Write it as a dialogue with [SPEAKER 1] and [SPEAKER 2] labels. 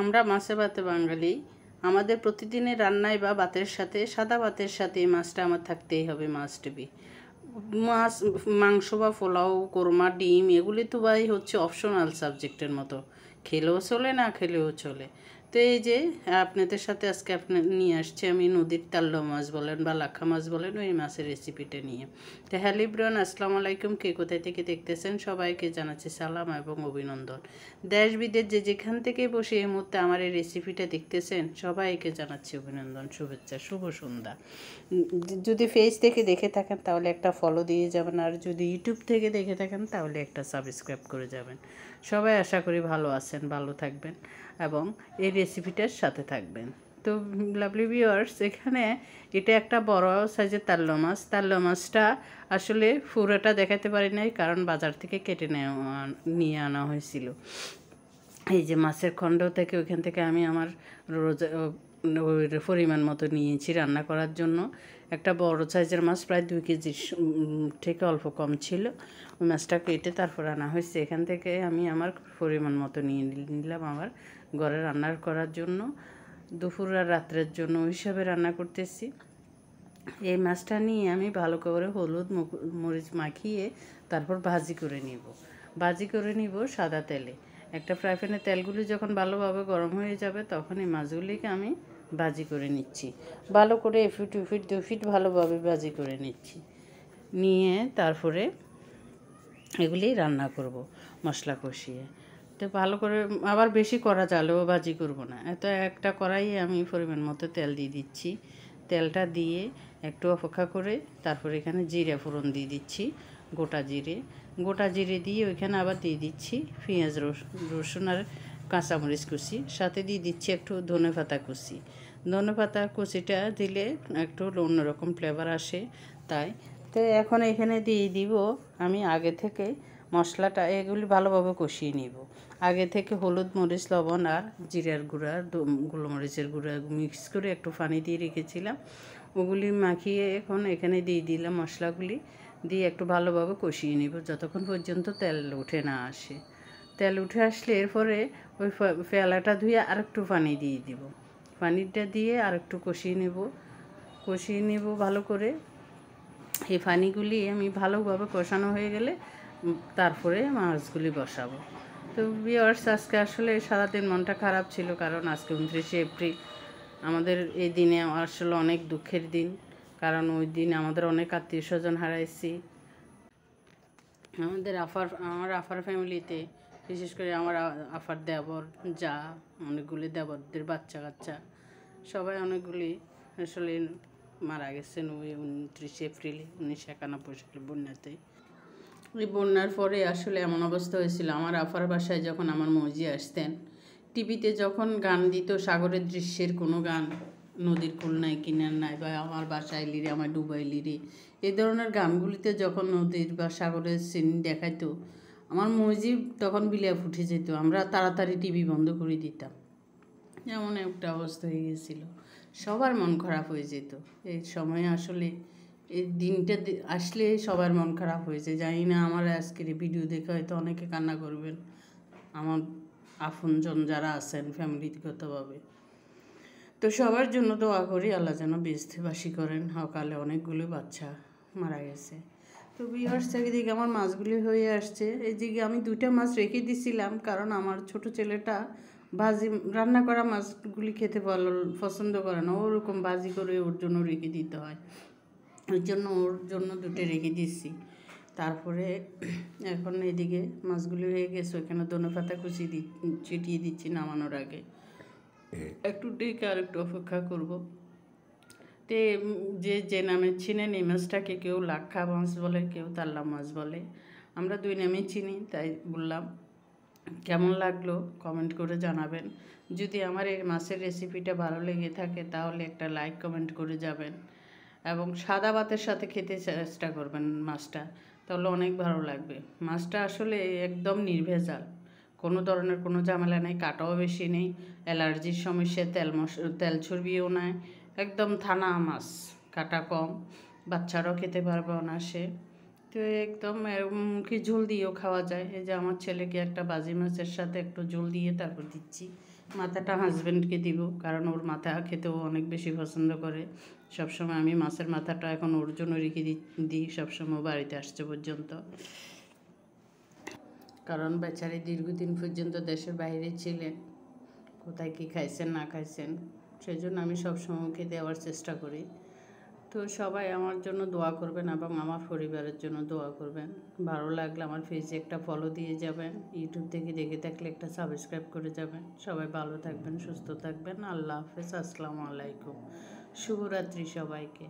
[SPEAKER 1] আমরা মাছে ভাতে বাঙালি। আমাদের প্রতিদিনের রান্নায় বা ভাতের সাথে, সাদা ভাতের সাথে এই মাছটা আমার থাকতেই হবে, মাস্ট বি। মাছ, মাংস বা পোলাও, কোরমা, ডিম এগুলি তো ভাই হচ্ছে অপশনাল সাবজেক্টের মতো, খেলেও চলে, না খেলেও চলে। তো এই যে আপনাদের সাথে আজকে নিয়ে আসছি আমি নদীর তাল্লা মাছ বলেন বা লাক্ষা মাছ বলেন, ওই মাছের রেসিপিটা নিয়ে। তো হ্যালো এভরিওয়ান, আসসালামু আলাইকুম। কে কোথায় থেকে দেখতেছেন সবাইকে জানাচ্ছি সালাম এবং অভিনন্দন। দেশ বিদেশ যে যেখান থেকে বসে এই মুহূর্তে আমার এই রেসিপিটা দেখতেছেন সবাইকে জানাচ্ছি অভিনন্দন, শুভেচ্ছা, শুভ সন্ধ্যা। যদি ফেস থেকে দেখে থাকেন তাহলে একটা ফলো দিয়ে যাবেন, আর যদি ইউটিউব থেকে দেখে থাকেন তাহলে একটা সাবস্ক্রাইব করে যাবেন। সবাই আশা করি ভালো আছেন, ভালো থাকবেন এবং এই রেসিপিটার সাথে থাকবেন। তো লাভলি ভিউয়ার্স, এখানে এটা একটা বড় সাইজের তাল্লা মাছটা আসলে পুরোটা দেখাতে পারি নাই, কারণ বাজার থেকে কেটে নিয়ে আনা হয়েছিল। এই যে মাছের খণ্ড থেকে ওইখান থেকে আমি আমার রোজা ওই পরিমাণ মতো নিয়েছি রান্না করার জন্য। একটা বড় সাইজের মাছ, প্রায় 2 কেজি থেকে অল্প কম ছিল। ওই মাছটা কেটে তারপর আনা হয়েছে। এখান থেকে আমি আমার পরিমাণ মতো নিয়ে নিলাম আমার ঘরে রান্নার করার জন্য, দুপুর আর রাত্রের জন্য ওই হিসাবে রান্না করতেছি। এই মাছটা নিয়ে আমি ভালো করে হলুদ মরিচ মাখিয়ে তারপর ভাজি করে নিব সাদা তেলে। একটা ফ্রাই প্যানে তেলগুলি যখন ভালোভাবে গরম হয়ে যাবে তখন এই মাছগুলিকে আমি ভাজি করে নিচ্ছি, ভালো করে এফিট উফিট দুফিট ভালোভাবে ভাজি করে নিচ্ছি। নিয়ে তারপরে এগুলি রান্না করব মশলা কষিয়ে। তো ভালো করে আবার বেশি করা যালেও ভাজি করব না, এত একটা কড়াইয়ে আমি পরিমাণ মতো তেল দিয়ে দিচ্ছি। তেলটা দিয়ে একটু অপেক্ষা করে তারপরে এখানে জিরে ফোড়ন দিয়ে দিচ্ছি, গোটা জিরে দিয়ে ওইখানে আবার দিয়ে দিচ্ছি পেঁয়াজ, রসুন আর কাঁচামরিচ কুচি, সাথে দিয়ে দিচ্ছি একটু ধনেপাতা কুচি। ধনেপাতা কুচিটা দিলে একটু অন্যরকম ফ্লেভার আসে, তাই। তো এখন এখানে দিয়ে দিব আমি আগে থেকে মশলাটা, এগুলি ভালোভাবে কষিয়ে নিব। আগে থেকে হলুদ মরিচ লবণ আর জিরার গুঁড়া, গোলমরিচের গুঁড়া মিক্স করে একটু পানি দিয়ে রেখেছিলাম, ওগুলি মাখিয়ে এখন এখানে দিয়ে দিলাম মশলাগুলি দিয়ে একটু ভালোভাবে কষিয়ে নিব যতক্ষণ পর্যন্ত তেল উঠে না আসে। তেল উঠে আসলে এরপরে ওই পেয়ালাটা ধুয়ে আরেকটু পানি দিয়ে দিব, পানিটা দিয়ে আরেকটু কষিয়ে নেব ভালো করে। এই পানিগুলি আমি ভালোভাবে কষানো হয়ে গেলে তারপরে মাছগুলি বসাবো। তো ভিউয়ার্স, আজকে আসলে সারাদিন মনটা খারাপ ছিল, কারণ আজকে 29শে এপ্রিল। আমাদের এই দিনে আসলে অনেক দুঃখের দিন, কারণ ওই দিন আমাদের অনেক আত্মীয় স্বজন হারাইছি। আমার আফার ফ্যামিলিতে, বিশেষ করে আমার আফার দেবর, যা অনেকগুলি দেবরদের বাচ্চা কাচ্চা সবাই অনেকগুলি আসলে মারা গেছেন ওই 29শে এপ্রিলে 1991 সালে বন্যাতে। ওই বন্যার পরে আসলে এমন অবস্থা হয়েছিল, আমার আফার বাসায় যখন আমার মৌজি আসতেন, টিভিতে যখন গান দিত সাগরের দৃশ্যের কোনো গান, নদীর কূল নাই কিনার নাই বা আমার বাসায় লিরে আমার ডুবাই লিরে, এই ধরনের গানগুলিতে যখন নদীর বা সাগরের সিন দেখাইতো, আমার মৌজি তখন বিলিয়া ফুটে যেত। আমরা তাড়াতাড়ি টিভি বন্ধ করে দিতাম, এমন একটা অবস্থা হয়ে গেছিল, সবার মন খারাপ হয়ে যেত এই সময়ে। আসলে এই দিনটা আসলে সবার মন খারাপ হয়েছে। জানি না আমার আজকের এই ভিডিও দেখে হয়তো অনেকে কান্না করবেন, আমার আপনজন যারা আছেন ফ্যামিলিগতভাবে। তো সবার জন্য দোয়া করি, আল্লাহ যেন বেহেশতবাসী করেন। সকালে অনেকগুলো বাচ্চা মারা গেছে। তো ভিউয়ার্স, চারিদিকে আমার মাছগুলি হয়ে আসছে। এই দিকে আমি 2টা মাছ রেখে দিছিলাম, কারণ আমার ছোট ছেলেটা ভাজি রান্না করা মাছগুলি খেতে পছন্দ করে না, ওরকম ভাজি করে ওর জন্য রেখে দিতে হয়। ওই জন্য ওর জন্য 2টে রেখে দিচ্ছি। তারপরে এখন এদিকে মাছগুলি হয়ে গেছে, ওইখানে ধনেপাতা কুচি ছিটিয়ে দিচ্ছি নামানোর আগে। একটু ডেকে আর একটু অপেক্ষা করব। তে যে নামে চিনেন এই মাছটাকে, কেউ লাক্ষা মাছ বলে, কেউ তাল্লা মাছ বলে, আমরা 2 নামেই চিনি, তাই বললাম। কেমন লাগলো কমেন্ট করে জানাবেন। যদি আমার এই মাছের রেসিপিটা ভালো লেগে থাকে তাহলে একটা লাইক কমেন্ট করে যাবেন, এবং সাদা ভাতের সাথে খেতে চেষ্টা করবেন মাছটা, তাহলে অনেক ভালো লাগবে। মাছটা আসলে একদম নির্ভেজাল, কোনো ধরনের কোনো ঝামেলা নেই, কাটাও বেশি নেই, অ্যালার্জির সমস্যা, তেল চর্বিও নাই, একদম থানা মাছ, কাটা কম, বাচ্চারাও খেতে পারবে অনায়াসে। তো তো একদম কি ঝোল দিয়েও খাওয়া যায়। এই যে আমার ছেলেকে একটা বাজি মাছের সাথে একটু ঝোল দিয়ে তারপর দিচ্ছি। মাথাটা হাজব্যান্ডকে দিব, কারণ ওর মাথা খেতেও অনেক বেশি পছন্দ করে। সবসময় আমি মাছের মাথাটা এখন ওর জন্য রেখে দিই সবসময় বাড়িতে আসছে পর্যন্ত, কারণ বেচারি দীর্ঘদিন পর্যন্ত দেশের বাইরে ছিলেন, কোথায় কী খাইছেন না খাইছেন, সেই জন্য আমি সবসময় ওকে দেওয়ার চেষ্টা করি। তো সবাই আমার জন্য দোয়া করবেন এবং আমার পরিবারের জন্য দোয়া করবেন। ভালো লাগলে আমার পেজে একটা ফলো দিয়ে যাবেন, ইউটিউব থেকে দেখে থাকলে একটা সাবস্ক্রাইব করে যাবেন। সবাই ভালো থাকবেন, সুস্থ থাকবেন। আল্লাহ হাফেজ, আসসালামু আলাইকুম, শুভরাত্রি সবাইকে।